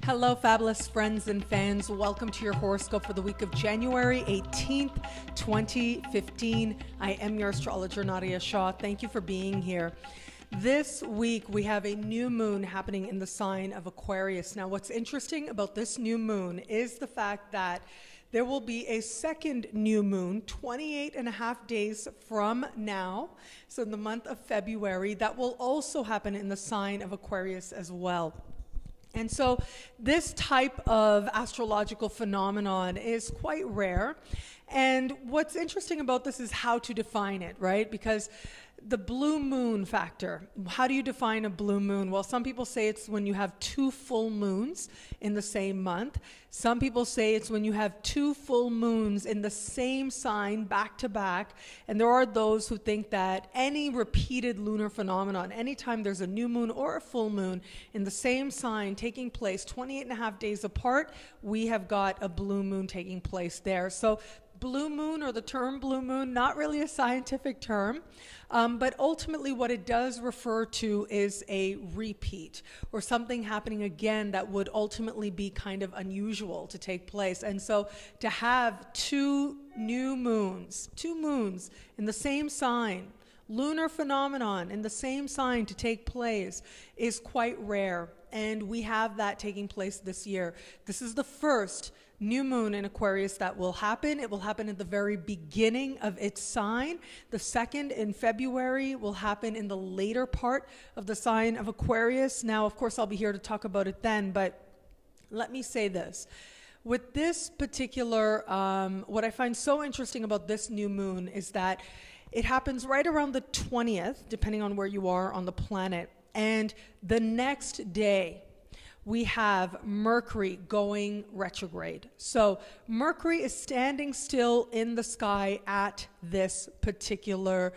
Hello, fabulous friends and fans. Welcome to your horoscope for the week of January 18th, 2015. I am your astrologer, Nadiya Shah. Thank you for being here. This week, we have a new moon happening in the sign of Aquarius. Now, what's interesting about this new moon is the fact that there will be a second new moon 28 and a half days from now, so in the month of February, that will also happen in the sign of Aquarius as well. And so this type of astrological phenomenon is quite rare. And what's interesting about this is how to define it, right? Because the blue moon factor, how do you define a blue moon? Well, some people say it's when you have two full moons in the same month. Some people say it's when you have two full moons in the same sign back to back. And there are those who think that any repeated lunar phenomenon, anytime there's a new moon or a full moon in the same sign taking place 28 and a half days apart, we have got a blue moon taking place there. So blue moon, or the term blue moon, not really a scientific term, but ultimately what it does refer to is a repeat or something happening again that would ultimately be kind of unusual to take place. And so to have two moons in the same sign, lunar phenomenon in the same sign to take place is quite rare. And we have that taking place this year. This is the first new moon in Aquarius that will happen. It will happen at the very beginning of its sign. The second in February will happen in the later part of the sign of Aquarius. Now, of course, I'll be here to talk about it then, but let me say this. With this particular, what I find so interesting about this new moon is that it happens right around the 20th, depending on where you are on the planet. And the next day, we have Mercury going retrograde. So Mercury is standing still in the sky at this particular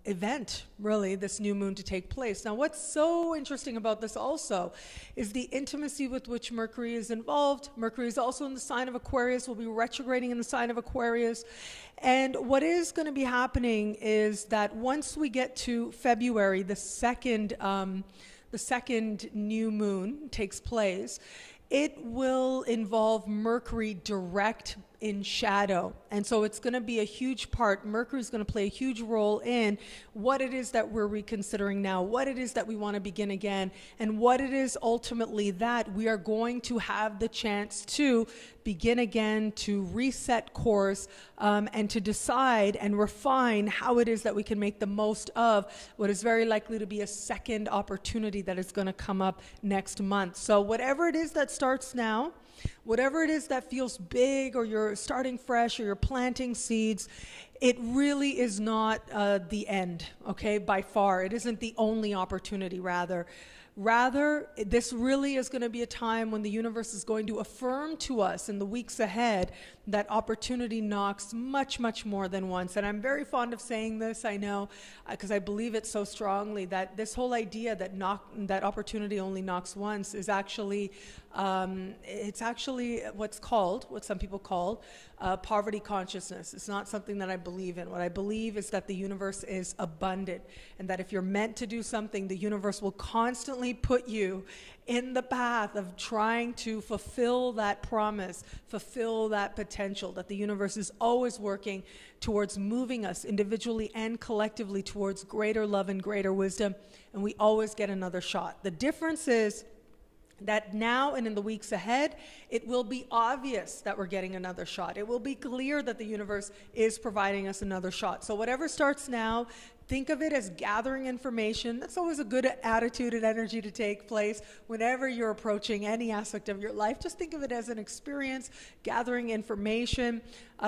event, really, this new moon to take place. Now, what's so interesting about this also is the intimacy with which Mercury is involved. Mercury is also in the sign of Aquarius, will be retrograding in the sign of Aquarius. And what is going to be happening is that once we get to February, the second new moon takes place, it will involve Mercury direct in shadow. And so it's going to be a huge part. Mercury is going to play a huge role in what it is that we're reconsidering now, what it is that we want to begin again, and what it is ultimately that we are going to have the chance to begin again, to reset course, and to decide and refine how it is that we can make the most of what is very likely to be a second opportunity that is going to come up next month. So whatever it is that starts now, whatever it is that feels big, or you're starting fresh, or you're planting seeds, it really is not the end, okay, by far. It isn't the only opportunity, rather. This really is going to be a time when the universe is going to affirm to us in the weeks ahead that opportunity knocks much, much more than once. And I'm very fond of saying this, I know, because I believe it so strongly, that this whole idea that opportunity only knocks once is actually, it's actually what some people call poverty consciousness. It's not something that I believe in. What I believe is that the universe is abundant, and that if you're meant to do something, the universe will constantly put you in the path of trying to fulfill that promise, fulfill that potential, that the universe is always working towards moving us individually and collectively towards greater love and greater wisdom, and we always get another shot. The difference is that now and in the weeks ahead, it will be obvious that we're getting another shot. It will be clear that the universe is providing us another shot. So whatever starts now, think of it as gathering information. That's always a good attitude and energy to take place whenever you're approaching any aspect of your life. Just think of it as an experience, gathering information.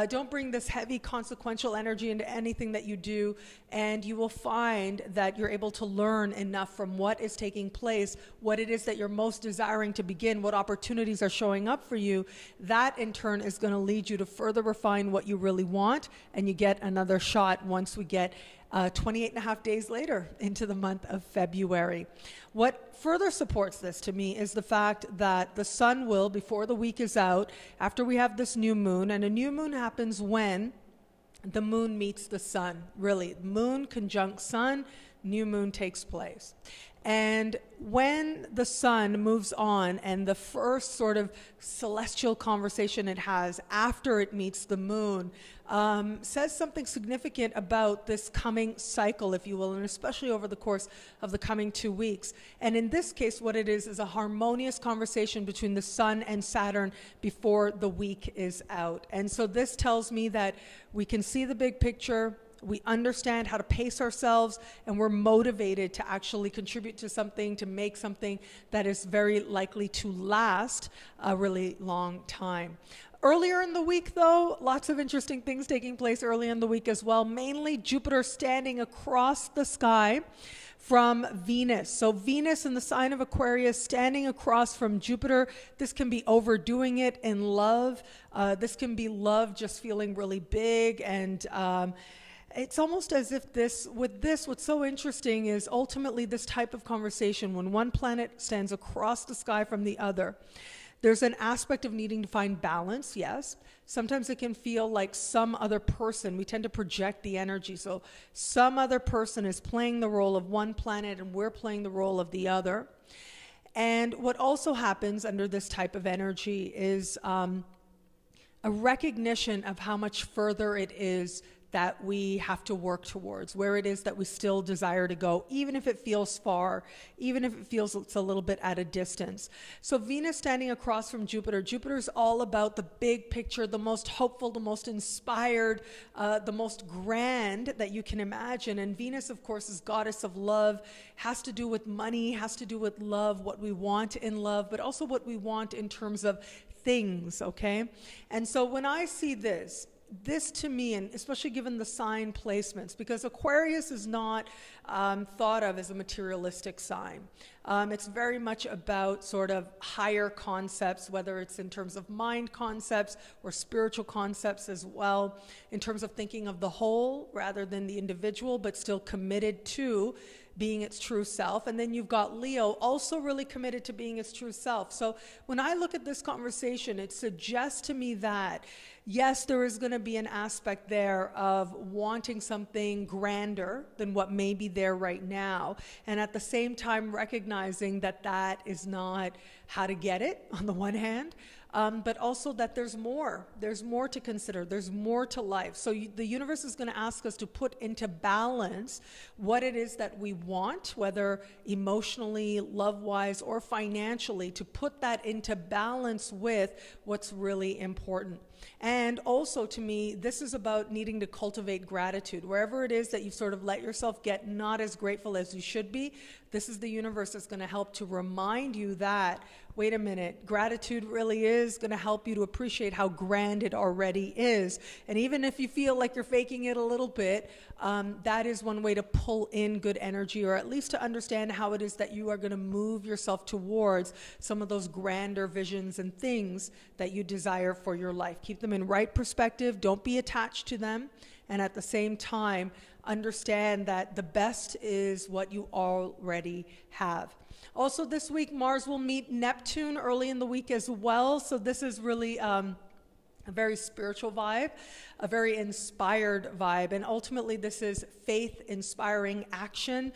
Don't bring this heavy consequential energy into anything that you do, and you will find that you're able to learn enough from what is taking place, what it is that you're most desiring to begin, what opportunities are showing up for you. That in turn is going to lead you to further refine what you really want, and you get another shot once we get 28 and a half days later into the month of February. What further supports this to me is the fact that the sun will, before the week is out, after we have this new moon, and a new moon happens when the moon meets the sun, really. Moon conjunct sun, new moon takes place. And when the sun moves on, and the first sort of celestial conversation it has after it meets the moon says something significant about this coming cycle, if you will, and especially over the course of the coming 2 weeks. And in this case, what it is a harmonious conversation between the sun and Saturn before the week is out. And so this tells me that we can see the big picture, we understand how to pace ourselves, and we're motivated to actually contribute to something, to make something that is very likely to last a really long time. Earlier in the week, though, lots of interesting things taking place early in the week as well, mainly Jupiter standing across the sky from Venus. So Venus in the sign of Aquarius standing across from Jupiter. This can be overdoing it in love. This can be love just feeling really big, and it's almost as if what's so interesting is ultimately this type of conversation, when one planet stands across the sky from the other, there's an aspect of needing to find balance, yes. Sometimes it can feel like some other person, we tend to project the energy, so some other person is playing the role of one planet and we're playing the role of the other. And what also happens under this type of energy is a recognition of how much further it is that we have to work towards, where it is that we still desire to go, even if it feels far, even if it feels it's a little bit at a distance. So Venus standing across from Jupiter. Jupiter's all about the big picture, the most hopeful, the most inspired, the most grand that you can imagine. And Venus, of course, is goddess of love, has to do with money, has to do with love, what we want in love, but also what we want in terms of things, okay? And so when I see this to me, and especially given the sign placements, because Aquarius is not thought of as a materialistic sign. It's very much about sort of higher concepts, whether it's in terms of mind concepts or spiritual concepts as well, in terms of thinking of the whole rather than the individual, but still committed to being its true self. And then you've got Leo, also really committed to being its true self. So when I look at this conversation, it suggests to me that, yes, there is going to be an aspect there of wanting something grander than what may be there right now. And at the same time, recognizing that that is not how to get it, on the one hand, but also that there's more to consider, there's more to life. So the universe is going to ask us to put into balance what it is that we want, whether emotionally, love-wise, or financially, to put that into balance with what's really important. And also, to me, this is about needing to cultivate gratitude. Wherever it is that you've sort of let yourself get not as grateful as you should be, this is the universe that's going to help to remind you that, wait a minute, gratitude really is going to help you to appreciate how grand it already is. And even if you feel like you're faking it a little bit, that is one way to pull in good energy, or at least to understand how it is that you are going to move yourself towards some of those grander visions and things that you desire for your life. Keep them in right perspective. Don't be attached to them. And at the same time, understand that the best is what you already have. Also this week, Mars will meet Neptune early in the week as well. So this is really a very spiritual vibe, a very inspired vibe. And ultimately, this is faith-inspiring action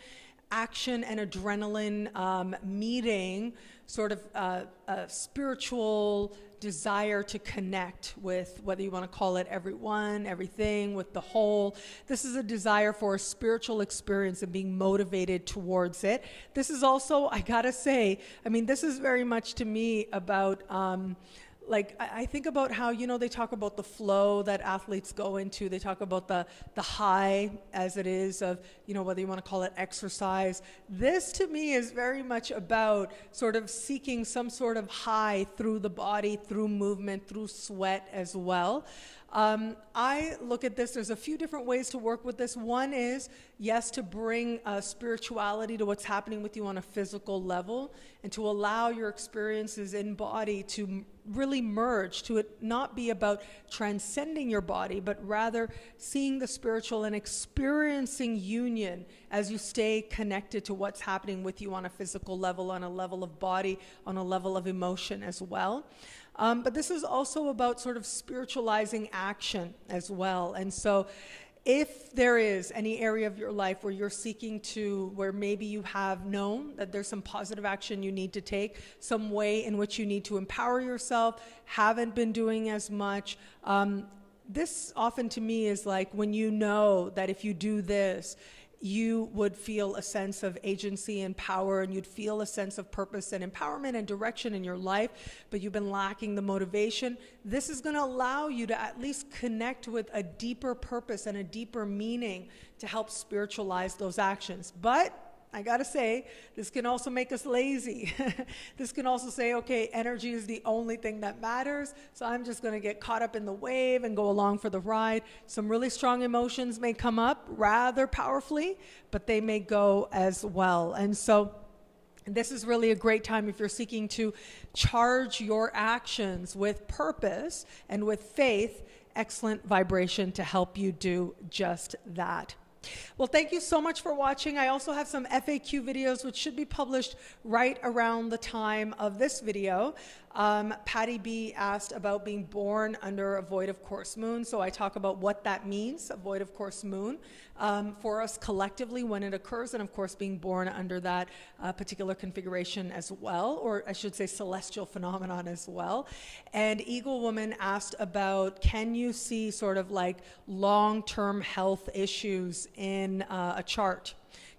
and adrenaline meeting, sort of a spiritual desire to connect with, whether you want to call it everyone, everything, with the whole. This is a desire for a spiritual experience and being motivated towards it. This is also, I gotta say, I mean, this is very much to me about like, I think about how, you know, they talk about the flow that athletes go into. They talk about the high, as it is, of, you know, whether you want to call it exercise. This, to me, is very much about sort of seeking some sort of high through the body, through movement, through sweat as well. I look at this, there's a few different ways to work with this. One is, yes, to bring spirituality to what's happening with you on a physical level, and to allow your experiences in body to really merge, to it not be about transcending your body, but rather seeing the spiritual and experiencing union as you stay connected to what's happening with you on a physical level, on a level of body, on a level of emotion as well. But this is also about sort of spiritualizing action as well. And so If there is any area of your life where you're seeking to, where maybe you have known that there's some positive action you need to take, some way in which you need to empower yourself, haven't been doing as much, this often to me is like when you know that if you do this, you would feel a sense of agency and power, and you'd feel a sense of purpose and empowerment and direction in your life, but you've been lacking the motivation. This is going to allow you to at least connect with a deeper purpose and a deeper meaning to help spiritualize those actions. But I gotta say, this can also make us lazy. This can also say, okay, energy is the only thing that matters, so I'm just gonna get caught up in the wave and go along for the ride. Some really strong emotions may come up rather powerfully, but they may go as well. And so this is really a great time if you're seeking to charge your actions with purpose and with faith, excellent vibration to help you do just that. Well, thank you so much for watching. I also have some FAQ videos which should be published right around the time of this video. Patty B asked about being born under a void of course moon. So I talk about what that means, a void of course moon, for us collectively when it occurs, and of course being born under that particular configuration as well, or I should say celestial phenomenon as well. And Eagle Woman asked about, can you see sort of like long-term health issues in a chart?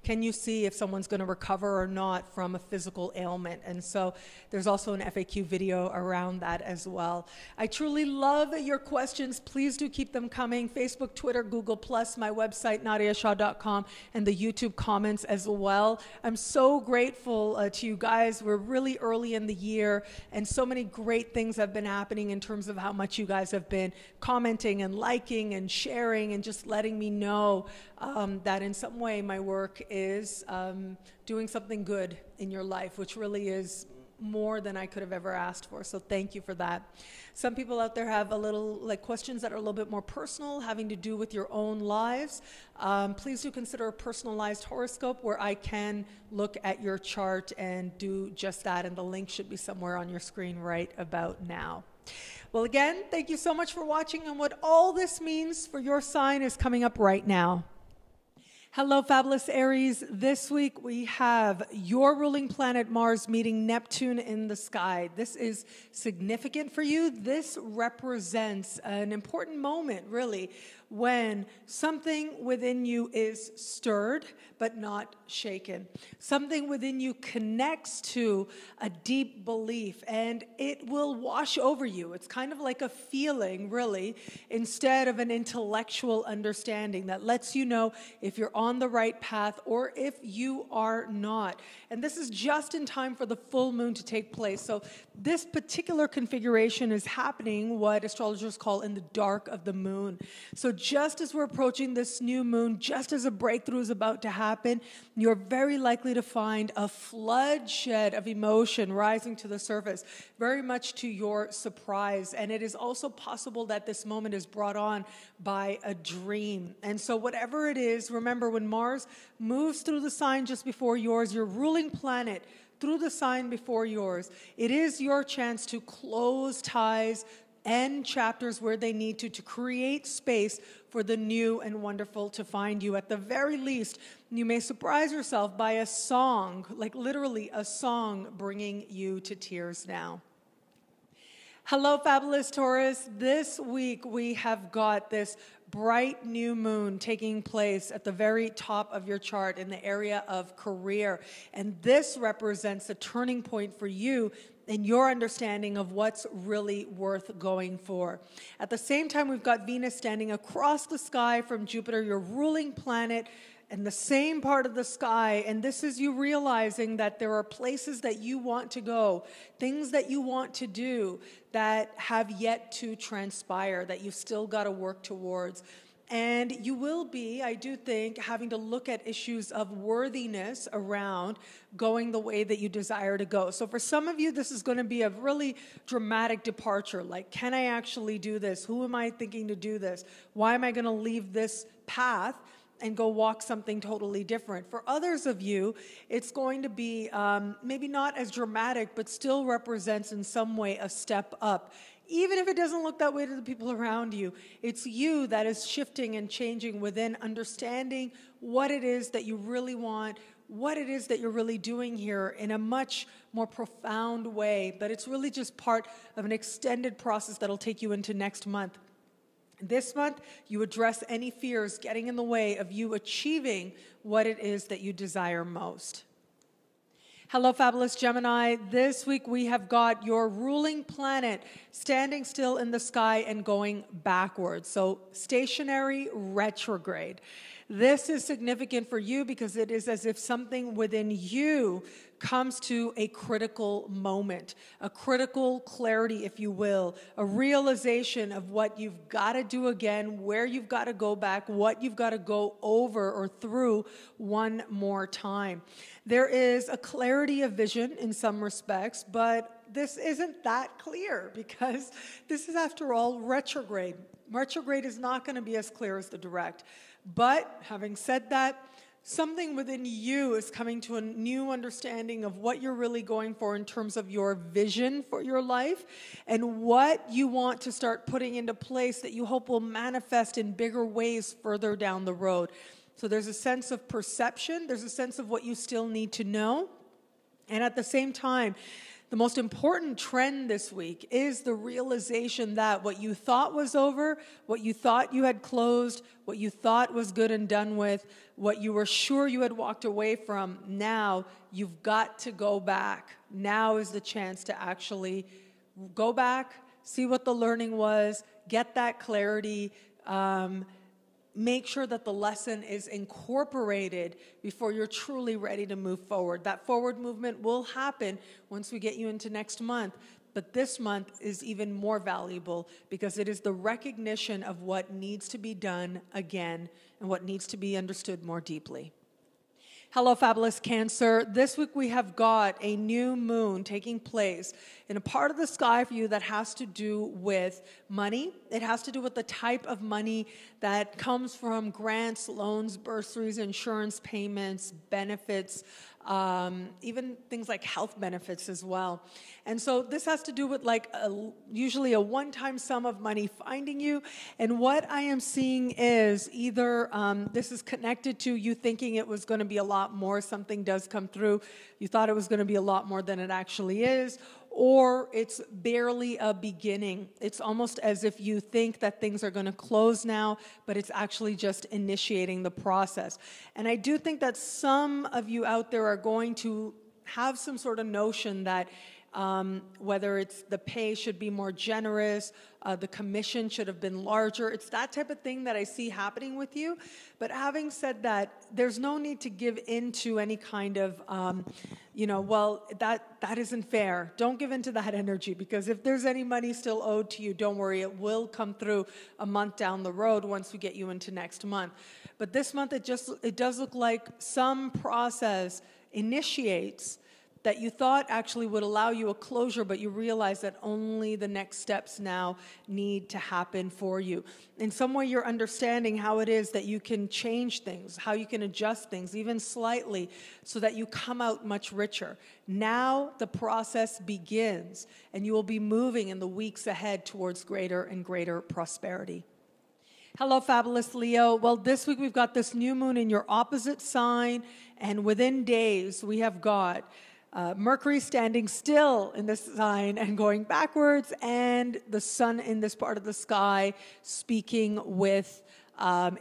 Can you see if someone's going to recover or not from a physical ailment? And so there's also an FAQ video around that as well. I truly love your questions. Please do keep them coming. Facebook, Twitter, Google+, my website, nadiyashah.com, and the YouTube comments as well. I'm so grateful to you guys. We're really early in the year, and so many great things have been happening in terms of how much you guys have been commenting and liking and sharing and just letting me know that in some way my work is doing something good in your life, which really is more than I could have ever asked for. So thank you for that. Some people out there have a little like questions that are a little bit more personal, having to do with your own lives. Please do consider a personalized horoscope where I can look at your chart and do just that. And the link should be somewhere on your screen right about now. Well, again, thank you so much for watching. And what all this means for your sign is coming up right now. Hello, fabulous Aries. This week we have your ruling planet Mars meeting Neptune in the sky. This is significant for you. This represents an important moment, really, when something within you is stirred but not shaken. Something within you connects to a deep belief and it will wash over you. It's kind of like a feeling, really, instead of an intellectual understanding that lets you know if you're on the right path or if you are not. And this is just in time for the full moon to take place. So this particular configuration is happening what astrologers call in the dark of the moon. So just as we're approaching this new moon, just as a breakthrough is about to happen, you're very likely to find a bloodshed of emotion rising to the surface, very much to your surprise. And it is also possible that this moment is brought on by a dream. And so whatever it is, remember when Mars moves through the sign just before yours, your ruling planet through the sign before yours, it is your chance to close ties, end chapters where they need to create space for the new and wonderful to find you. At the very least, you may surprise yourself by a song, like literally a song bringing you to tears now. Hello, fabulous Taurus. This week we have got this bright new moon taking place at the very top of your chart in the area of career. And this represents a turning point for you in your understanding of what's really worth going for. At the same time, we've got Venus standing across the sky from Jupiter, your ruling planet, in the same part of the sky. And this is you realizing that there are places that you want to go, things that you want to do that have yet to transpire, that you've still got to work towards. And you will be, I do think, having to look at issues of worthiness around going the way that you desire to go. So for some of you, this is going to be a really dramatic departure. Like, can I actually do this? Who am I thinking to do this? Why am I going to leave this path and go walk something totally different? For others of you, it's going to be maybe not as dramatic, but still represents in some way a step up Even if it doesn't look that way to the people around you, it's you that is shifting and changing within, understanding what it is that you really want, what it is that you're really doing here in a much more profound way, but it's really just part of an extended process that'll take you into next month. This month, you address any fears getting in the way of you achieving what it is that you desire most. Hello, fabulous Gemini. This week we have got your ruling planet standing still in the sky and going backwards. So stationary retrograde. This is significant for you because it is as if something within you comes to a critical moment, a critical clarity, if you will, a realization of what you've got to do again, where you've got to go back, what you've got to go over or through one more time. There is a clarity of vision in some respects, but this isn't that clear because this is, after all, retrograde. Retrograde is not going to be as clear as the direct. But having said that, something within you is coming to a new understanding of what you're really going for in terms of your vision for your life and what you want to start putting into place that you hope will manifest in bigger ways further down the road. So there's a sense of perception, there's a sense of what you still need to know, and at the same time, the most important trend this week is the realization that what you thought was over, what you thought you had closed, what you thought was good and done with, what you were sure you had walked away from, now you've got to go back. Now is the chance to actually go back, see what the learning was, get that clarity, make sure that the lesson is incorporated before you're truly ready to move forward. That forward movement will happen once we get you into next month. But this month is even more valuable because it is the recognition of what needs to be done again and what needs to be understood more deeply. Hello, fabulous Cancer. This week we have got a new moon taking place in a part of the sky for you that has to do with money. It has to do with the type of money that comes from grants, loans, bursaries, insurance payments, benefits, even things like health benefits as well. And so this has to do with usually a one-time sum of money finding you. And what I am seeing is either this is connected to you thinking it was going to be a lot more, something does come through, you thought it was going to be a lot more than it actually is, or it's barely a beginning. It's almost as if you think that things are going to close now, but it's actually just initiating the process. And I do think that some of you out there are going to have some sort of notion that whether it's the pay should be more generous, the commission should have been larger. It's that type of thing that I see happening with you. But having said that, there's no need to give into any kind of, that isn't fair. Don't give into that energy, because if there's any money still owed to you, don't worry, it will come through a month down the road once we get you into next month. But this month, it does look like some process initiates that you thought actually would allow you a closure, but you realize that only the next steps now need to happen for you. In some way, you're understanding how it is that you can change things, how you can adjust things, even slightly, so that you come out much richer. Now the process begins, and you will be moving in the weeks ahead towards greater and greater prosperity. Hello, fabulous Leo. Well, this week we've got this new moon in your opposite sign, and within days we have got Mercury standing still in this sign and going backwards, and the sun in this part of the sky speaking with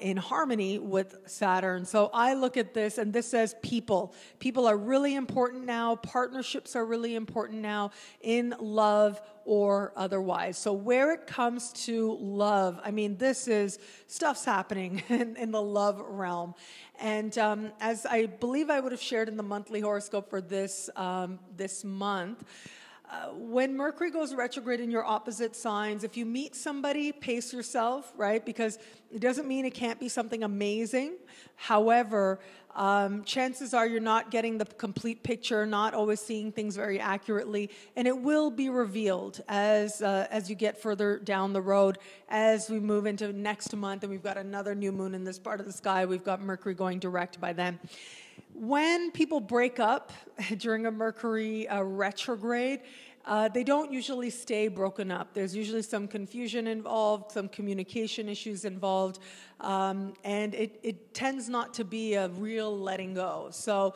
in harmony with Saturn. So I look at this, and this says people. People are really important now. Partnerships are really important now, in love or otherwise. So where it comes to love, I mean, stuff's happening in the love realm. And as I believe I would have shared in the monthly horoscope for this month, when Mercury goes retrograde in your opposite signs, if you meet somebody, pace yourself, right? Because it doesn't mean it can't be something amazing. However, chances are you're not getting the complete picture, not always seeing things very accurately, and it will be revealed as you get further down the road, as we move into next month, and we've got another new moon in this part of the sky. We've got Mercury going direct by then. When people break up during a Mercury retrograde, they don't usually stay broken up. There's usually some confusion involved, some communication issues involved, and it tends not to be a real letting go. So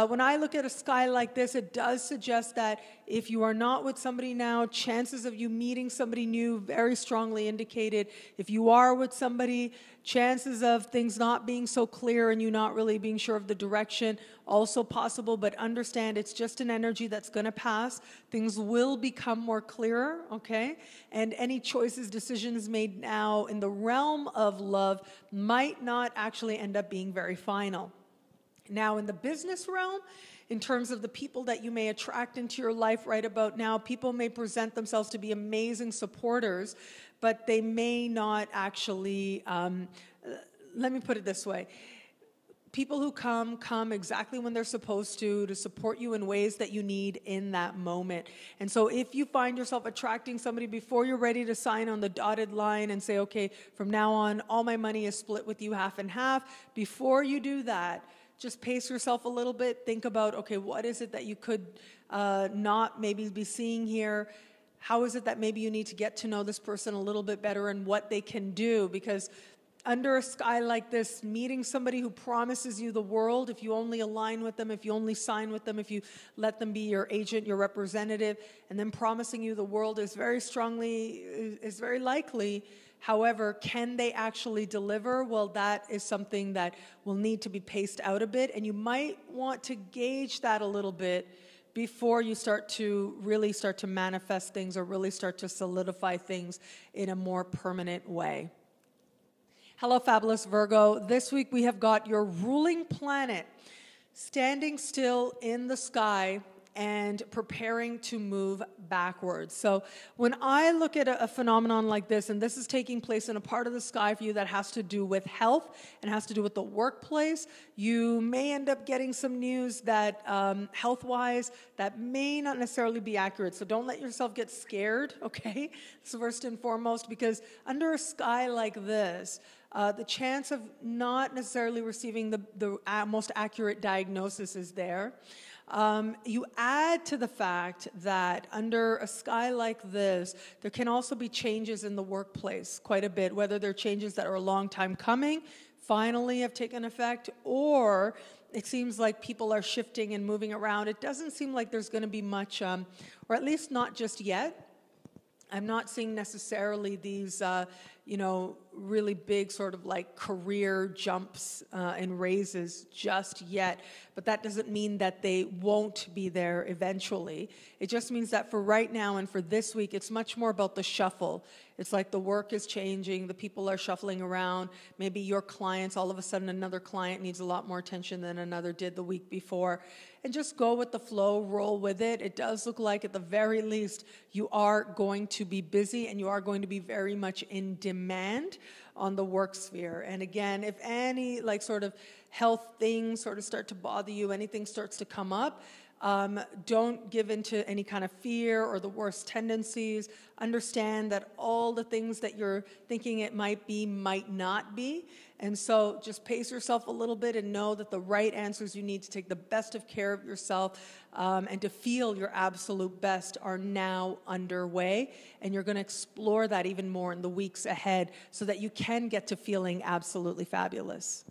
when I look at a sky like this, it does suggest that if you are not with somebody now, chances of you meeting somebody new very strongly indicated. If you are with somebody, chances of things not being so clear and you not really being sure of the direction, also possible, but understand it's just an energy that's going to pass. Things will become more clearer, okay? And any choices, decisions made now in the realm of love might not actually end up being very final. Now, in the business realm, in terms of the people that you may attract into your life right about now, people may present themselves to be amazing supporters, but they may not actually, let me put it this way. People who come exactly when they're supposed to support you in ways that you need in that moment. And so if you find yourself attracting somebody before you're ready to sign on the dotted line and say, okay, from now on, all my money is split with you half and half, before you do that, just pace yourself a little bit. Think about, okay, what is it that you could not maybe be seeing here? How is it that maybe you need to get to know this person a little bit better and what they can do? Because under a sky like this, meeting somebody who promises you the world, if you only align with them, if you only sign with them, if you let them be your agent, your representative, and then promising you the world is very likely. However, can they actually deliver? Well, that is something that will need to be paced out a bit, and you might want to gauge that a little bit before you really start to manifest things or really start to solidify things in a more permanent way. Hello, fabulous Virgo. This week we have got your ruling planet standing still in the sky and preparing to move backwards. So when I look at a phenomenon like this, and this is taking place in a part of the sky for you that has to do with health and has to do with the workplace, you may end up getting some news that health-wise, that may not necessarily be accurate. So don't let yourself get scared, okay? That's first and foremost, because under a sky like this, the chance of not necessarily receiving the most accurate diagnosis is there. You add to the fact that under a sky like this, there can also be changes in the workplace quite a bit, whether they're changes that are a long time coming, finally have taken effect, or it seems like people are shifting and moving around. It doesn't seem like there's going to be much, or at least not just yet. I'm not seeing necessarily these, really big sort of like career jumps and raises just yet. But that doesn't mean that they won't be there eventually. It just means that for right now and for this week, it's much more about the shuffle. It's like the work is changing, the people are shuffling around. Maybe your clients, all of a sudden another client needs a lot more attention than another did the week before. And just go with the flow, roll with it. It does look like at the very least you are going to be busy and you are going to be very much in demand on the work sphere. And again, if any sort of health things sort of start to bother you, anything starts to come up, don't give into any kind of fear or the worst tendencies. Understand that all the things that you're thinking it might be might not be. And so just pace yourself a little bit and know that the right answers you need to take the best of care of yourself and to feel your absolute best are now underway. And you're going to explore that even more in the weeks ahead so that you can get to feeling absolutely fabulous.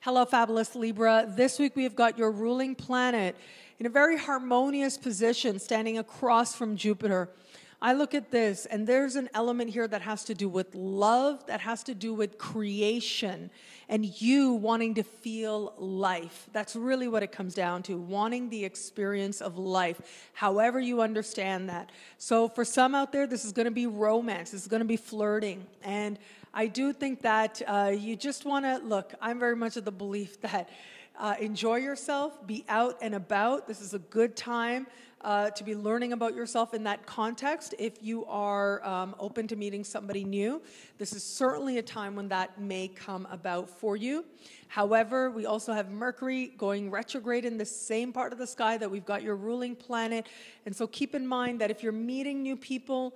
Hello, fabulous Libra. This week we have got your ruling planet in a very harmonious position standing across from Jupiter. I look at this, and there's an element here that has to do with love, that has to do with creation, and you wanting to feel life. That's really what it comes down to, wanting the experience of life, however you understand that. So for some out there, this is going to be romance. This is going to be flirting. And I do think that you just want to, look, I'm very much of the belief that enjoy yourself, be out and about. This is a good time to be learning about yourself in that context. If you are open to meeting somebody new, this is certainly a time when that may come about for you. However, we also have Mercury going retrograde in the same part of the sky that we've got your ruling planet. And so keep in mind that if you're meeting new people,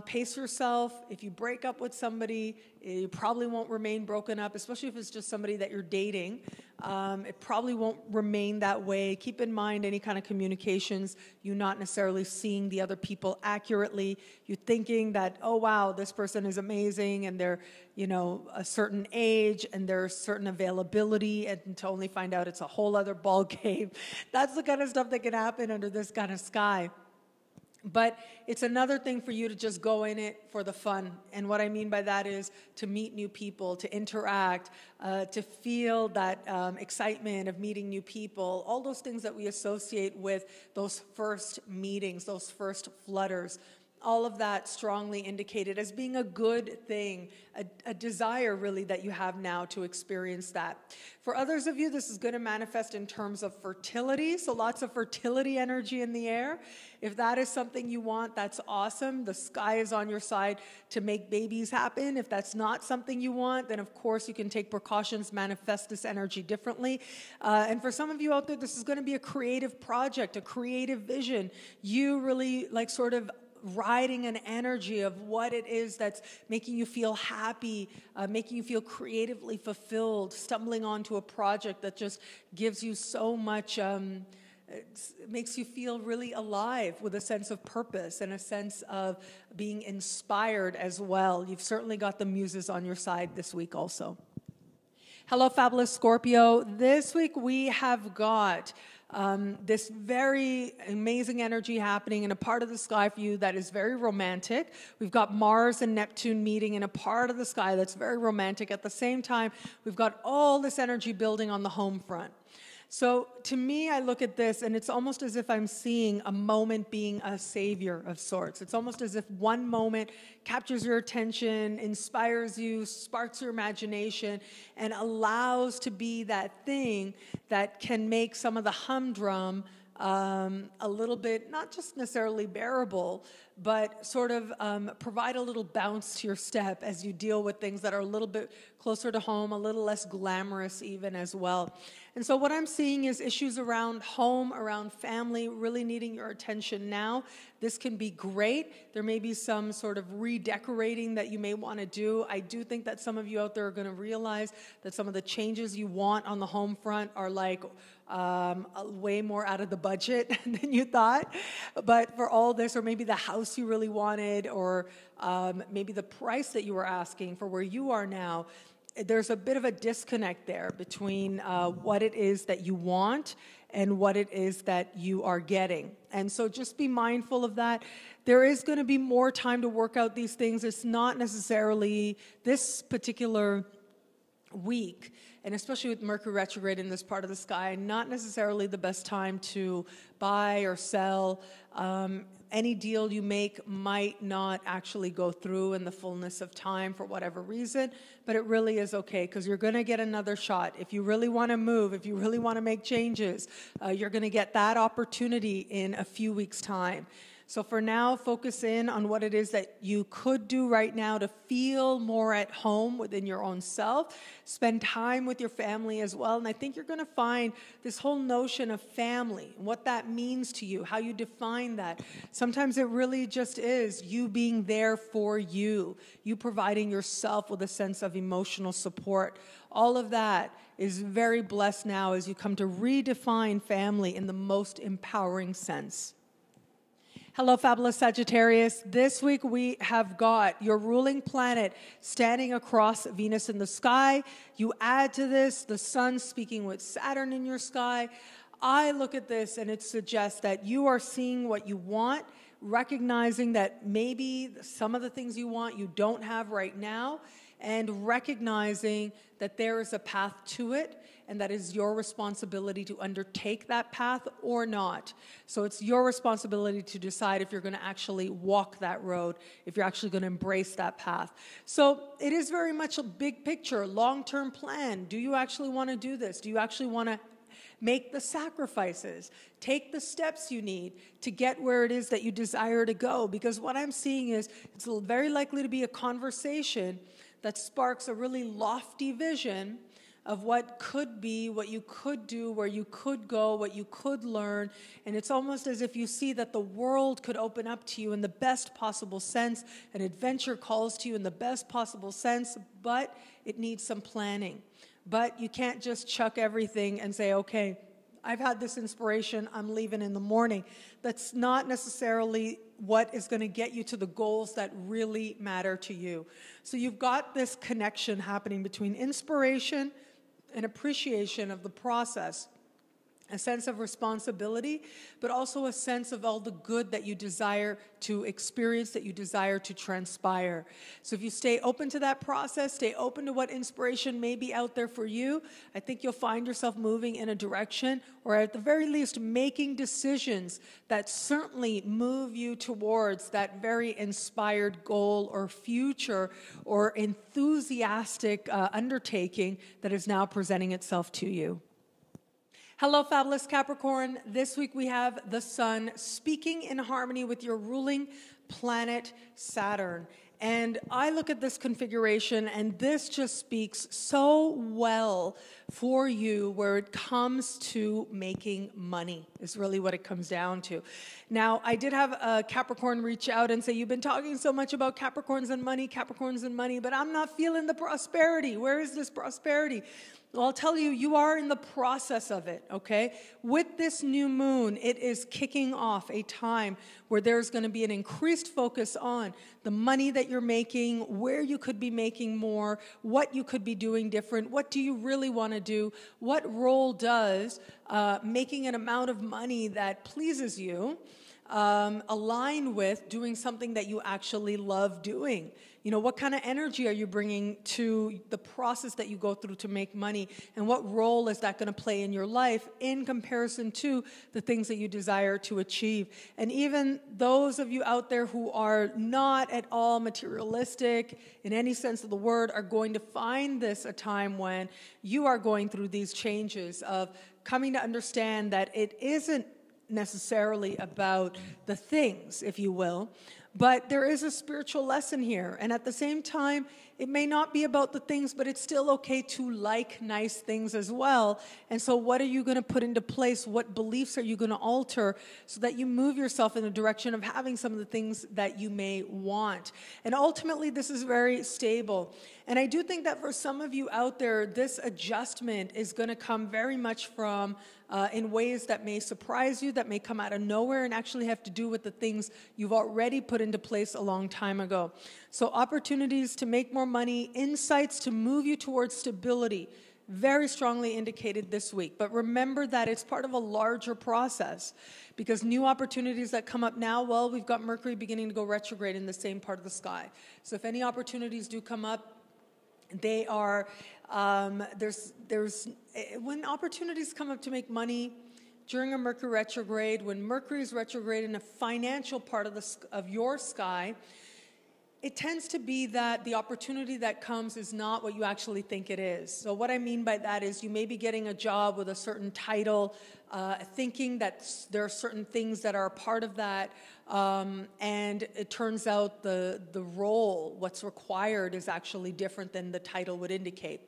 pace yourself. If you break up with somebody, you probably won't remain broken up, especially if it's just somebody that you're dating. It probably won't remain that way. Keep in mind any kind of communications, you not necessarily seeing the other people accurately. You're thinking that, oh, wow, this person is amazing and they're, you know, a certain age and there's certain availability, and to only find out it's a whole other ball game. That's the kind of stuff that can happen under this kind of sky. But it's another thing for you to just go in it for the fun. And what I mean by that is to meet new people, to interact, to feel that excitement of meeting new people, all those things that we associate with those first meetings, those first flutters. All of that strongly indicated as being a good thing, a desire really that you have now to experience that. For others of you, this is going to manifest in terms of fertility, so lots of fertility energy in the air. If that is something you want, that's awesome. The sky is on your side to make babies happen. If that's not something you want, then of course you can take precautions, manifest this energy differently. And for some of you out there, this is going to be a creative project, a creative vision. You really like sort of riding an energy of what it is that's making you feel happy, making you feel creatively fulfilled, stumbling onto a project that just gives you so much, makes you feel really alive with a sense of purpose and a sense of being inspired as well. You've certainly got the muses on your side this week also. Hello, fabulous Scorpio. This week we have got this very amazing energy happening in a part of the sky for you that is very romantic. We've got Mars and Neptune meeting in a part of the sky that's very romantic. At the same time, we've got all this energy building on the home front. So to me, I look at this and it's almost as if I'm seeing a moment being a savior of sorts. It's almost as if one moment captures your attention, inspires you, sparks your imagination, and allows to be that thing that can make some of the humdrum a little bit, not just necessarily bearable, but sort of provide a little bounce to your step as you deal with things that are a little bit closer to home, a little less glamorous even as well. And so what I'm seeing is issues around home, around family, really needing your attention now. This can be great. There may be some sort of redecorating that you may want to do. I do think that some of you out there are going to realize that some of the changes you want on the home front are like way more out of the budget than you thought. But for all this, or maybe the house you really wanted, or maybe the price that you were asking for where you are now, there's a bit of a disconnect there between what it is that you want and what it is that you are getting. And so just be mindful of that. There is going to be more time to work out these things. It's not necessarily this particular week, and especially with Mercury retrograde in this part of the sky, not necessarily the best time to buy or sell. Any deal you make might not actually go through in the fullness of time for whatever reason, but it really is okay because you're going to get another shot. If you really want to move, if you really want to make changes, you're going to get that opportunity in a few weeks' time. So for now, focus in on what it is that you could do right now to feel more at home within your own self. Spend time with your family as well. And I think you're going to find this whole notion of family, what that means to you, how you define that. Sometimes it really just is you being there for you, you providing yourself with a sense of emotional support. All of that is very blessed now as you come to redefine family in the most empowering sense. Hello, fabulous Sagittarius. This week we have got your ruling planet standing across Venus in the sky. You add to this the sun speaking with Saturn in your sky. I look at this and it suggests that you are seeing what you want, recognizing that maybe some of the things you want you don't have right now, and recognizing that there is a path to it, and that is your responsibility to undertake that path or not. So it's your responsibility to decide if you're going to actually walk that road, if you're actually going to embrace that path. So it is very much a big picture, long-term plan. Do you actually want to do this? Do you actually want to make the sacrifices, take the steps you need to get where it is that you desire to go? Because what I'm seeing is it's very likely to be a conversation that sparks a really lofty vision of what could be, what you could do, where you could go, what you could learn. And it's almost as if you see that the world could open up to you in the best possible sense. An adventure calls to you in the best possible sense, but it needs some planning. but you can't just chuck everything and say, okay, I've had this inspiration, I'm leaving in the morning. That's not necessarily what is going to get you to the goals that really matter to you. So you've got this connection happening between inspiration and appreciation of the process, a sense of responsibility, but also a sense of all the good that you desire to experience, that you desire to transpire. So if you stay open to that process, stay open to what inspiration may be out there for you, I think you'll find yourself moving in a direction, or at the very least making decisions that certainly move you towards that very inspired goal or future or enthusiastic undertaking that is now presenting itself to you. Hello, fabulous Capricorn. This week we have the Sun speaking in harmony with your ruling planet, Saturn. And I look at this configuration, and this just speaks so well for you where it comes to making money, is really what it comes down to. Now, I did have a Capricorn reach out and say, you've been talking so much about Capricorns and money, but I'm not feeling the prosperity. Where is this prosperity? Well, I'll tell you, you are in the process of it, okay? With this new moon, it is kicking off a time where there's going to be an increased focus on the money that you're making, where you could be making more, what you could be doing different, what do you really want to do, what role does making an amount of money that pleases you align with doing something that you actually love doing. You know, what kind of energy are you bringing to the process that you go through to make money, and what role is that going to play in your life in comparison to the things that you desire to achieve? And even those of you out there who are not at all materialistic in any sense of the word are going to find this a time when you are going through these changes of coming to understand that it isn't necessarily about the things, if you will, but there is a spiritual lesson here. And at the same time, it may not be about the things, but it's still okay to like nice things as well. And so what are you going to put into place? What beliefs are you going to alter so that you move yourself in the direction of having some of the things that you may want? And ultimately, this is very stable. And I do think that for some of you out there, this adjustment is going to come very much from in ways that may surprise you, that may come out of nowhere and actually have to do with the things you've already put into place a long time ago. So opportunities to make more money, insights to move you towards stability, very strongly indicated this week. But remember that it's part of a larger process, because new opportunities that come up now, well, we've got Mercury beginning to go retrograde in the same part of the sky. So if any opportunities do come up, they are, when opportunities come up to make money during a Mercury retrograde, when Mercury is retrograde in a financial part of your sky, it tends to be that the opportunity that comes is not what you actually think it is. So what I mean by that is you may be getting a job with a certain title, thinking that there are certain things that are a part of that, and it turns out the role, what's required, is actually different than the title would indicate.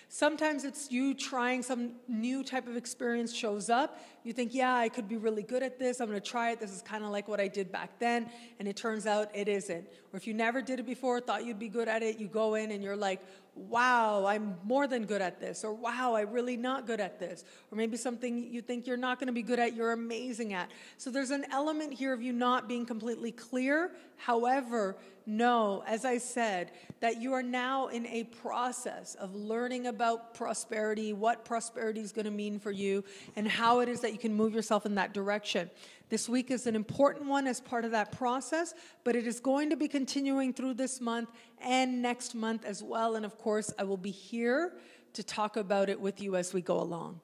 Sometimes it's you trying some new type of experience shows up. You think, yeah, I could be really good at this. I'm going to try it. This is kind of like what I did back then. And it turns out it isn't. Or if you never did it before, thought you'd be good at it, you go in and you're like, wow, I'm more than good at this. Or wow, I'm really not good at this. Or maybe something you think you're not going to be good at, you're amazing at. So there's an element here of you not being completely clear. However, know, as I said, that you are now in a process of learning about prosperity, what prosperity is going to mean for you, and how it is that you can move yourself in that direction. This week is an important one as part of that process, but it is going to be continuing through this month and next month as well. And of course, I will be here to talk about it with you as we go along.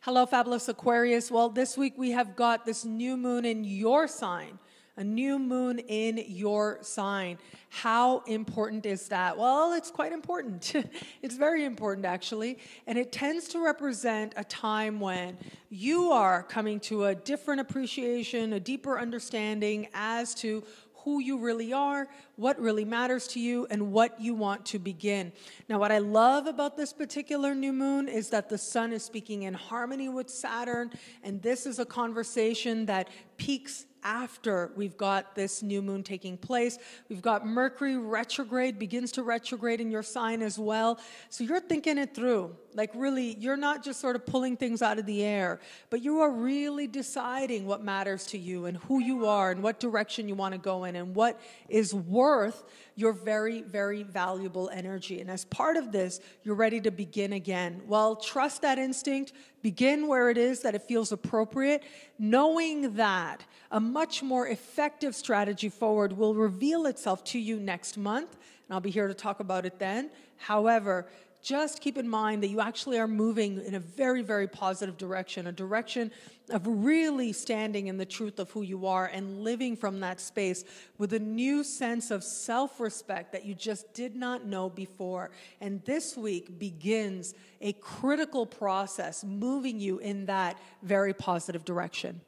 Hello, fabulous Aquarius. Well, this week we have got this new moon in your sign. A new moon in your sign. How important is that? Well, it's quite important. It's very important, actually. And it tends to represent a time when you are coming to a different appreciation, a deeper understanding as to who you really are, what really matters to you, and what you want to begin. Now, what I love about this particular new moon is that the sun is speaking in harmony with Saturn, and this is a conversation that peaks after we've got this new moon taking place. We've got Mercury retrograde, begins to retrograde in your sign as well. So you're thinking it through. Like really, you're not just sort of pulling things out of the air, but you are really deciding what matters to you and who you are and what direction you want to go in and what is worth your very, very valuable energy. And as part of this, you're ready to begin again. Well, trust that instinct. Begin where it is that it feels appropriate, knowing that a much more effective strategy forward will reveal itself to you next month. And I'll be here to talk about it then. However, just keep in mind that you actually are moving in a very, very positive direction, a direction of really standing in the truth of who you are and living from that space with a new sense of self-respect that you just did not know before. And this week begins a critical process moving you in that very positive direction.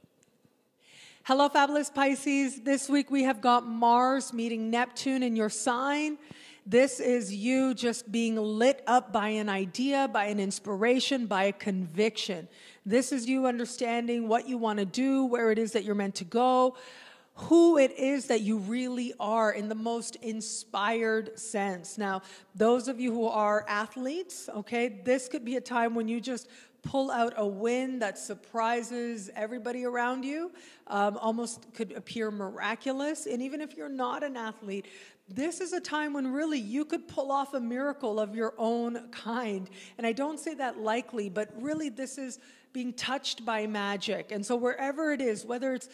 Hello, fabulous Pisces. This week we have got Mars meeting Neptune in your sign. This is you just being lit up by an idea, by an inspiration, by a conviction. This is you understanding what you want to do, where it is that you're meant to go, who it is that you really are in the most inspired sense. Now, those of you who are athletes, okay, this could be a time when you just pull out a win that surprises everybody around you, almost could appear miraculous. And even if you're not an athlete, this is a time when really you could pull off a miracle of your own kind. And I don't say that lightly, but really this is being touched by magic. And so wherever it is, whether it's,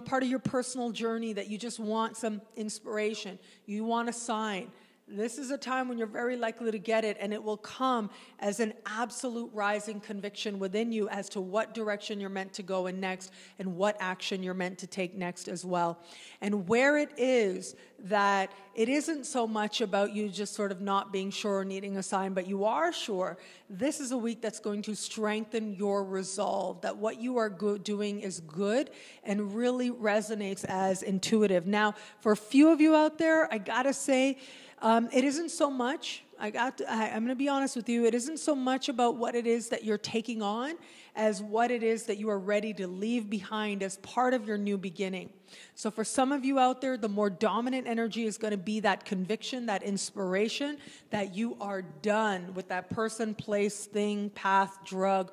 part of your personal journey that you just want some inspiration, you want a sign, this is a time when you're very likely to get it, and it will come as an absolute rising conviction within you as to what direction you're meant to go in next and what action you're meant to take next as well. And where it is that it isn't so much about you just sort of not being sure or needing a sign, but you are sure, this is a week that's going to strengthen your resolve, that what you are doing is good and really resonates as intuitive. Now, for a few of you out there, I gotta say, it isn't so much, I'm going to be honest with you, it isn't so much about what it is that you're taking on as what it is that you are ready to leave behind as part of your new beginning. So for some of you out there, the more dominant energy is going to be that conviction, that inspiration, that you are done with that person, place, thing, path, drug,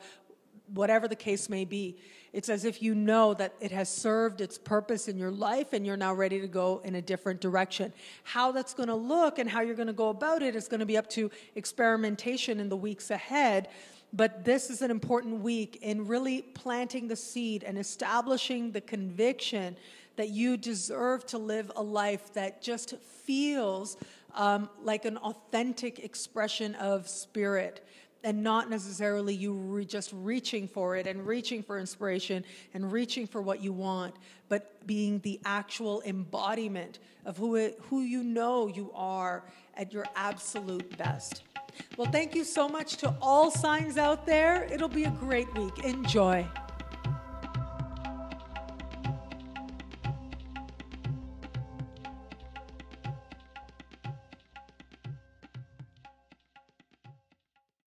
whatever the case may be. It's as if you know that it has served its purpose in your life and you're now ready to go in a different direction. How that's going to look and how you're going to go about it is going to be up to experimentation in the weeks ahead. But this is an important week in really planting the seed and establishing the conviction that you deserve to live a life that just feels like an authentic expression of spirit, and not necessarily you just reaching for it and reaching for inspiration and reaching for what you want, but being the actual embodiment of who you know you are at your absolute best. Well, thank you so much to all signs out there. It'll be a great week. Enjoy.